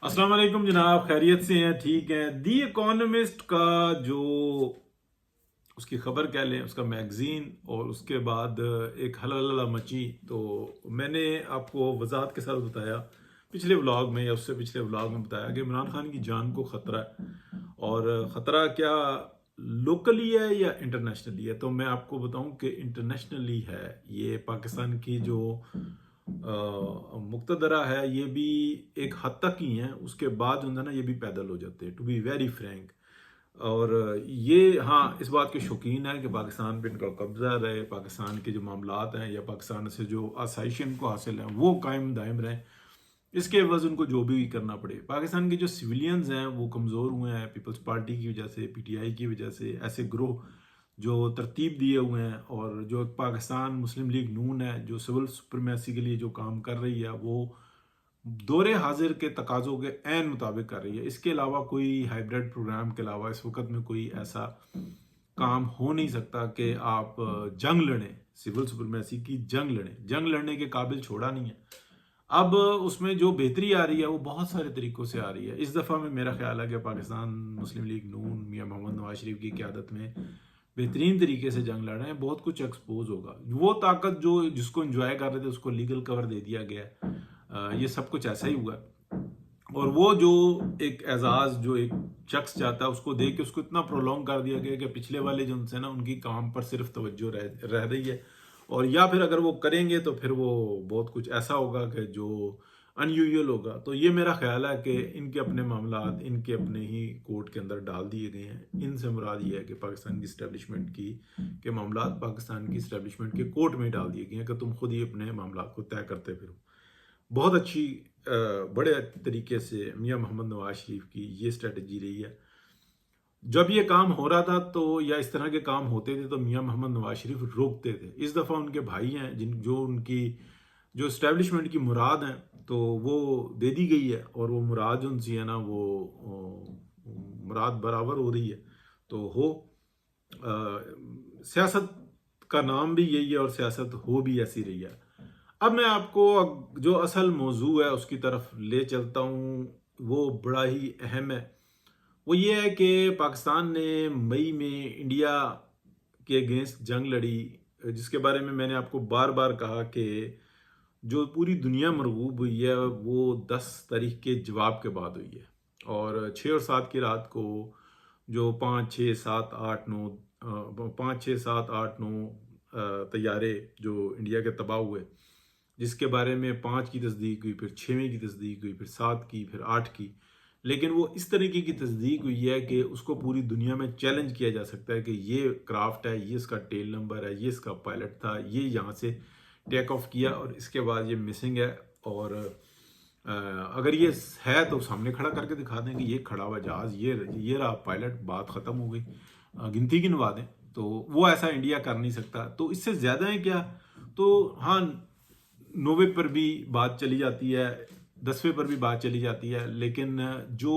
अस्सलाम वालेकुम जनाब, खैरियत से हैं? ठीक हैं। दी इकोनॉमिस्ट का जो उसकी खबर कह लें, उसका मैगजीन, और उसके बाद एक हलहला मची। तो मैंने आपको वजाहत के साथ बताया पिछले व्लॉग में या उससे पिछले व्लॉग में बताया कि इमरान खान की जान को ख़तरा है। और ख़तरा क्या लोकली है या इंटरनेशनली है? तो मैं आपको बताऊं कि इंटरनेशनली है। ये पाकिस्तान की जो मुक्तदरा है, ये भी एक हद तक ही है। उसके बाद जो है ना, ये भी पैदल हो जाते हैं, टू बी वेरी फ्रैंक। और ये हाँ, इस बात के शौकीन है कि पाकिस्तान पे इनका कब्जा रहे, पाकिस्तान के जो मामलात हैं या पाकिस्तान से जो आसाइश इनको हासिल हैं वो कायम दायम रहें। इसके एवज उनको जो भी करना पड़े। पाकिस्तान के जो सिविलियंस हैं वो कमज़ोर हुए हैं पीपल्स पार्टी की वजह से, पीटीआई की वजह से, ऐसे ग्रोह जो तरतीब दिए हुए हैं। और जो पाकिस्तान मुस्लिम लीग नून है, जो सिविल सुप्रीमेसी के लिए जो काम कर रही है, वो दौरे हाजिर के तकाज़ों के ऐन मुताबिक कर रही है। इसके अलावा कोई हाइब्रिड प्रोग्राम के अलावा इस वक्त में कोई ऐसा काम हो नहीं सकता कि आप जंग लड़ें, सिविल सुप्रीमेसी की जंग लड़ने के काबिल छोड़ा नहीं है। अब उसमें जो बेहतरी आ रही है वो बहुत सारे तरीकों से आ रही है। इस दफ़ा में मेरा ख्याल है कि पाकिस्तान मुस्लिम लीग नून मियां मोहम्मद नवाज शरीफ की क़यादत में बेहतरीन तरीके से जंग लड़ रहे हैं। बहुत कुछ एक्सपोज होगा। वो ताकत जो जिसको एंजॉय कर रहे थे उसको लीगल कवर दे दिया गया है। ये सब कुछ ऐसा ही हुआ। और वो जो एक एजाज जो एक शख्स चाहता है, उसको देख के उसको इतना प्रोलॉन्ग कर दिया गया कि पिछले वाले जो उनसे ना, उनकी काम पर सिर्फ तवज्जो रह रही है। और या फिर अगर वो करेंगे तो फिर वो बहुत कुछ ऐसा होगा कि जो अनयूजुअल होगा। तो ये मेरा ख्याल है कि इनके अपने मामलात इनके अपने ही कोर्ट के अंदर डाल दिए गए हैं। इनसे मुराद ये है कि पाकिस्तान की इस्टेब्लिशमेंट की के मामलात पाकिस्तान की इस्टेब्लिशमेंट के कोर्ट में डाल दिए गए हैं कि तुम खुद ही अपने मामलात को तय करते फिरो। बहुत अच्छी बड़े तरीके से मियां मोहम्मद नवाज शरीफ की ये स्ट्रेटजी रही है। जब ये काम हो रहा था तो या इस तरह के काम होते थे तो मियां मोहम्मद नवाज शरीफ रोकते थे। इस दफ़ा उनके भाई हैं जिन जो उनकी जो इस्टेब्लिशमेंट की मुराद हैं तो वो दे दी गई है। और वो मुराद जो उनसी है ना, वो मुराद बराबर हो रही है। तो हो सियासत का नाम भी यही है और सियासत हो भी ऐसी रही है। अब मैं आपको जो असल मौजू है उसकी तरफ ले चलता हूँ। वो बड़ा ही अहम है। वो ये है कि पाकिस्तान ने मई में इंडिया के अगेंस्ट जंग लड़ी, जिसके बारे में मैंने आपको बार बार कहा कि जो पूरी दुनिया मरगूब हुई है वो 10 तारीख के जवाब के बाद हुई है। और 6 और 7 की रात को जो 5 6 7 8 9 तैयारे जो इंडिया के तबाह हुए, जिसके बारे में 5 की तस्दीक हुई, फिर 6वें की तस्दीक हुई, फिर 7 की, फिर 8 की। लेकिन वो इस तरीके की तस्दीक हुई है कि उसको पूरी दुनिया में चैलेंज किया जा सकता है कि ये क्राफ्ट है, ये इसका टेल नंबर है, ये इसका पायलट था, ये यहाँ से टेक ऑफ किया और इसके बाद ये मिसिंग है। और अगर ये है तो सामने खड़ा करके दिखा दें कि ये खड़ा हुआ जहाज़, ये रहा पायलट, बात ख़त्म हो गई, गिनती गिनवा दें। तो वो ऐसा इंडिया कर नहीं सकता। तो इससे ज़्यादा है क्या? तो हाँ, 9वें पर भी बात चली जाती है, 10वें पर भी बात चली जाती है। लेकिन जो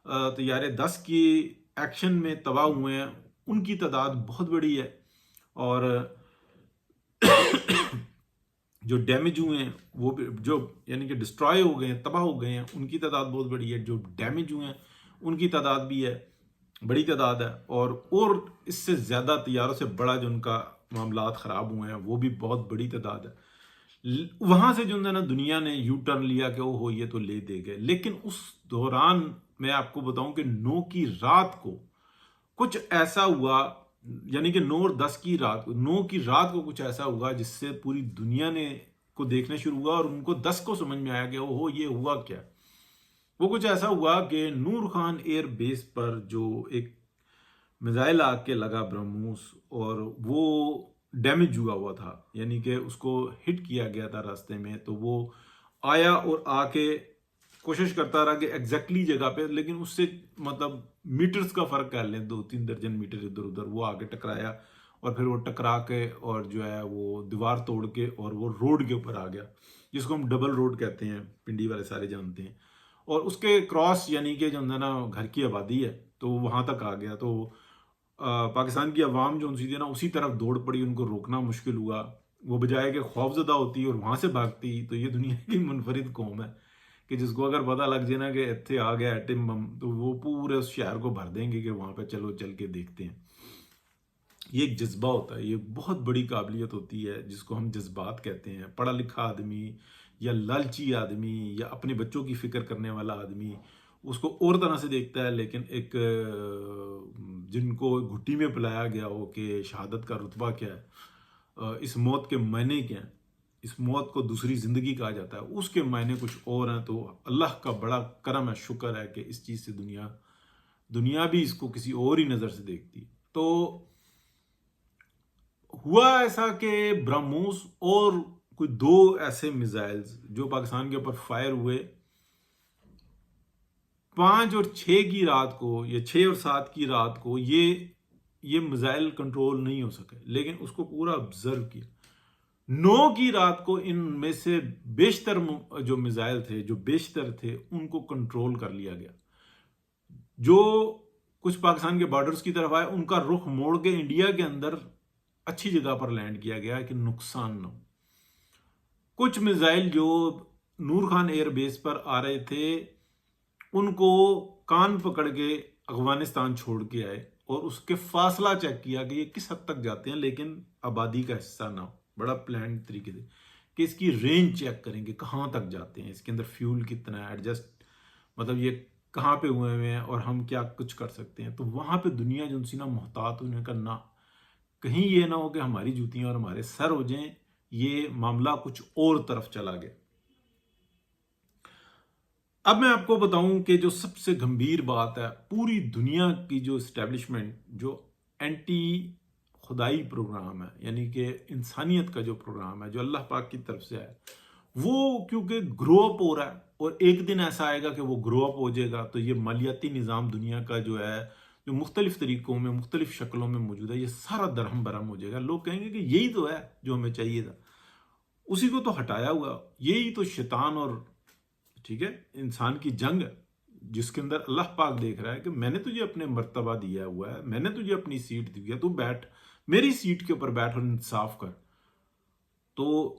तैयारे 10 की एक्शन में तबाह हुए हैं उनकी तादाद बहुत बड़ी है। और जो डैमेज हुए हैं वो भी, जो यानी कि डिस्ट्रॉय हो गए हैं, तबाह हो गए हैं, उनकी तादाद बहुत बड़ी है। जो डैमेज हुए हैं उनकी तादाद भी है, बड़ी तादाद है। और इससे ज़्यादा तैयारों से बड़ा जो उनका मामलात ख़राब हुए हैं वो भी बहुत बड़ी तादाद है। वहां से जो है ना, दुनिया ने यू टर्न लिया कि ओ हो ये तो ले दे गए। लेकिन उस दौरान मैं आपको बताऊं कि 9 की रात को कुछ ऐसा हुआ, यानी कि 9 और 10 की रात को, 9 की रात को कुछ ऐसा हुआ जिससे पूरी दुनिया ने को देखना शुरू हुआ और उनको 10 को समझ में आया कि ओहो ये हुआ क्या। वो कुछ ऐसा हुआ कि नूर खान एयर बेस पर जो एक मिसाइल आके लगा ब्रह्मोस, और वो डैमेज हुआ था, यानी कि उसको हिट किया गया था रास्ते में। तो वो आया और आके कोशिश करता रहा कि एग्जैक्टली जगह पे, लेकिन उससे मतलब मीटर्स का फर्क कर लें, 2-3 दर्जन मीटर इधर उधर, वो आके टकराया और फिर वो टकरा के और जो है वो दीवार तोड़ के और वो रोड के ऊपर आ गया, जिसको हम डबल रोड कहते हैं, पिंडी वाले सारे जानते हैं। और उसके क्रॉस यानी कि जो है ना घर की आबादी है, तो वहां तक आ गया। तो पाकिस्तान की आवाम जो उनसी थी ना, उसी तरफ दौड़ पड़ी, उनको रोकना मुश्किल हुआ। वो बजाय कि खौफजदा होती और वहां से भागती, तो ये दुनिया की मुनफरिद कौम है کہ جس کو اگر پتہ لگ جائے نا کہ اتنے آ گیا ایٹم بم تو وہ پورے اس شہر کو بھر دیں گے کہ وہاں پہ چلو چل کے دیکھتے ہیں. یہ ایک جذبہ ہوتا ہے, یہ بہت بڑی قابلیت ہوتی ہے جس کو ہم جذبات کہتے ہیں. پڑھا لکھا آدمی یا لالچی آدمی یا اپنے بچوں کی فکر کرنے والا آدمی اس کو اور طرح سے دیکھتا ہے, لیکن ایک جن کو گھٹی میں پلایا گیا ہو کہ شہادت کا رتبہ کیا ہے, اس موت کے معنی کیا ہیں, اس موت کو دوسری زندگی کہا جاتا ہے, اس کے معنی کچھ اور ہیں. تو اللہ کا بڑا کرم ہے, شکر ہے کہ اس چیز سے دنیا بھی اس کو کسی اور ہی نظر سے دیکھتی ہے. تو ہوا ایسا کہ برہموس اور کوئی 2 ایسے میزائلز جو پاکستان کے اوپر فائر ہوئے 5 اور 6 کی رات کو یا 6 اور 7 کی رات کو, یہ میزائل کنٹرول نہیں ہو سکے, لیکن اس کو پورا آبزرو کیا. 9 کی رات کو ان میں سے بیشتر جو میزائل تھے, جو بیشتر تھے, ان کو کنٹرول کر لیا گیا. جو کچھ پاکستان کے بارڈرز کی طرف آئے ان کا رخ موڑ کے انڈیا کے اندر اچھی جگہ پر لینڈ کیا گیا کہ نقصان نہ ہو. کچھ میزائل جو نور خان ایئر بیس پر آ رہے تھے ان کو کان پکڑ کے افغانستان چھوڑ کے آئے اور اس کے فاصلہ چیک کیا کہ یہ کس حد تک جاتے ہیں لیکن آبادی کا حصہ نہ ہو. بڑا پلان طریقے سے کہ اس کی رینج چیک کریں گے کہاں تک جاتے ہیں, اس کے اندر فیول کتنا ہے, ایڈجسٹ مطلب یہ کہاں پہ ہوئے ہیں اور ہم کیا کچھ کر سکتے ہیں. تو وہاں پہ دنیا جو سی نا محتاط ہونے کا, نہ کہیں یہ نہ ہو کہ ہماری جوتیاں اور ہمارے سر ہو جائیں, یہ معاملہ کچھ اور طرف چلا گیا. اب میں آپ کو بتاؤں کہ جو سب سے گمبھیر بات ہے, پوری دنیا کی جو اسٹیبلشمنٹ, جو اینٹی خدائی پروگرام ہے, یعنی کہ انسانیت کا جو پروگرام ہے جو اللہ پاک کی طرف سے ہے, وہ کیونکہ گرو اپ ہو رہا ہے اور ایک دن ایسا آئے گا کہ وہ گرو اپ ہو جائے گا, تو یہ مالیاتی نظام دنیا کا جو ہے جو مختلف طریقوں میں مختلف شکلوں میں موجود ہے, یہ سارا درہم برہم ہو جائے گا. لوگ کہیں گے کہ یہی تو ہے جو ہمیں چاہیے تھا, اسی کو تو ہٹایا ہوا, یہی تو شیطان اور ٹھیک ہے انسان کی جنگ ہے جس کے اندر اللہ پاک دیکھ رہا ہے کہ میں نے تجھے اپنے مرتبہ دیا ہوا ہے, میں نے تجھے اپنی سیٹ دی ہے, تو بیٹھ میری سیٹ کے اوپر بیٹھ اور انصاف کر. تو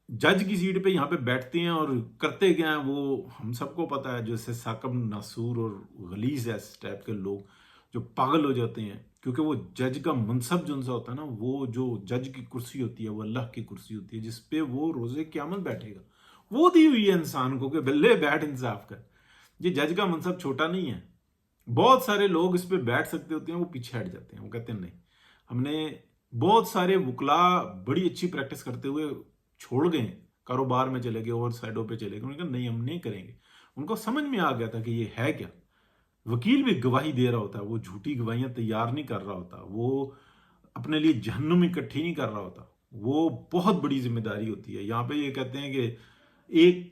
جج کی سیٹ پہ یہاں پہ بیٹھتے ہیں اور کرتے کیا ہیں وہ ہم سب کو پتا ہے. جیسے ثاقب ناسور اور غلیظ ہے اس ٹائپ کے لوگ جو پاگل ہو جاتے ہیں, کیونکہ وہ جج کا منصب جو ان سے ہوتا ہے نا, وہ جو جج کی کرسی ہوتی ہے وہ اللہ کی کرسی ہوتی ہے جس پہ وہ روز قیامت بیٹھے گا. وہ دی ہوئی ہے انسان کو کہ بلے بیٹھ انصاف کر. یہ جج کا منصب چھوٹا نہیں ہے. بہت سارے لوگ اس پہ بیٹھ سکتے ہوتے ہیں, وہ پیچھے ہٹ جاتے ہیں, وہ کہتے ہیں نہیں. ہم نے بہت سارے وکلا بڑی اچھی پریکٹس کرتے ہوئے چھوڑ گئے, کاروبار میں چلے گئے اور سائڈوں پہ چلے گئے. انہوں نے کہا نہیں ہم نہیں کریں گے. ان کو سمجھ میں آ گیا تھا کہ یہ ہے کیا. وکیل بھی گواہی دے رہا ہوتا ہے, وہ جھوٹی گواہیاں تیار نہیں کر رہا ہوتا, وہ اپنے لیے جہنم اکٹھی نہیں کر رہا ہوتا. وہ بہت بڑی ذمہ داری ہوتی ہے. یہاں پہ یہ کہتے ہیں کہ ایک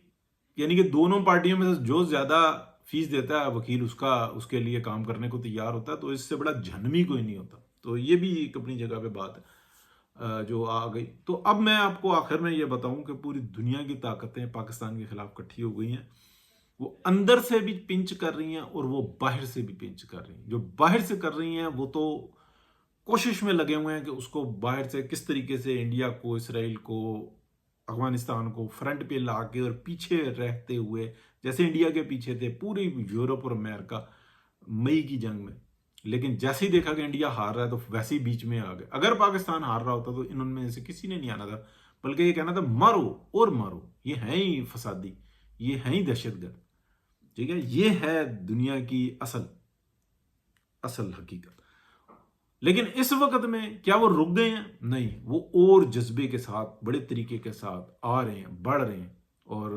یعنی کہ دونوں پارٹیوں میں سے جو زیادہ فیس دیتا ہے وکیل اس کے لیے کام کرنے کو تیار ہوتا ہے, تو اس سے بڑا جہنمی کوئی نہیں ہوتا. تو یہ بھی ایک اپنی جگہ پہ بات ہے جو آ گئی. تو اب میں آپ کو آخر میں یہ بتاؤں کہ پوری دنیا کی طاقتیں پاکستان کے خلاف اکٹھی ہو گئی ہیں. وہ اندر سے بھی پنچ کر رہی ہیں اور وہ باہر سے بھی پنچ کر رہی ہیں. جو باہر سے کر رہی ہیں وہ تو کوشش میں لگے ہوئے ہیں کہ اس کو باہر سے کس طریقے سے انڈیا کو, اسرائیل کو, افغانستان کو فرنٹ پہ لا کے اور پیچھے رہتے ہوئے جیسے انڈیا کے پیچھے تھے پوری یورپ اور امریکہ مئی کی جنگ میں. لیکن جیسے ہی دیکھا کہ انڈیا ہار رہا ہے تو ویسے ہی بیچ میں آ گئے. اگر پاکستان ہار رہا ہوتا تو ان میں سے کسی نے نہیں آنا تھا, بلکہ یہ کہنا تھا مارو اور مارو, یہ ہیں ہی فسادی, یہ ہیں ہی دہشت گرد. ٹھیک ہے, یہ ہے دنیا کی اصل حقیقت. لیکن اس وقت میں کیا وہ رک گئے ہیں؟ نہیں, وہ اور جذبے کے ساتھ بڑے طریقے کے ساتھ آ رہے ہیں, بڑھ رہے ہیں. اور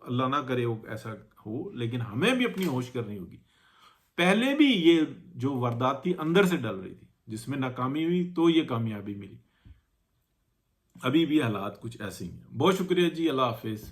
اللہ نہ کرے وہ ایسا ہو, لیکن ہمیں بھی اپنی ہوش کرنی ہوگی. پہلے بھی یہ جو واردات تھی اندر سے ڈل رہی تھی, جس میں ناکامی ہوئی تو یہ کامیابی ملی. ابھی بھی حالات کچھ ایسے ہی ہیں. بہت شکریہ جی, اللہ حافظ.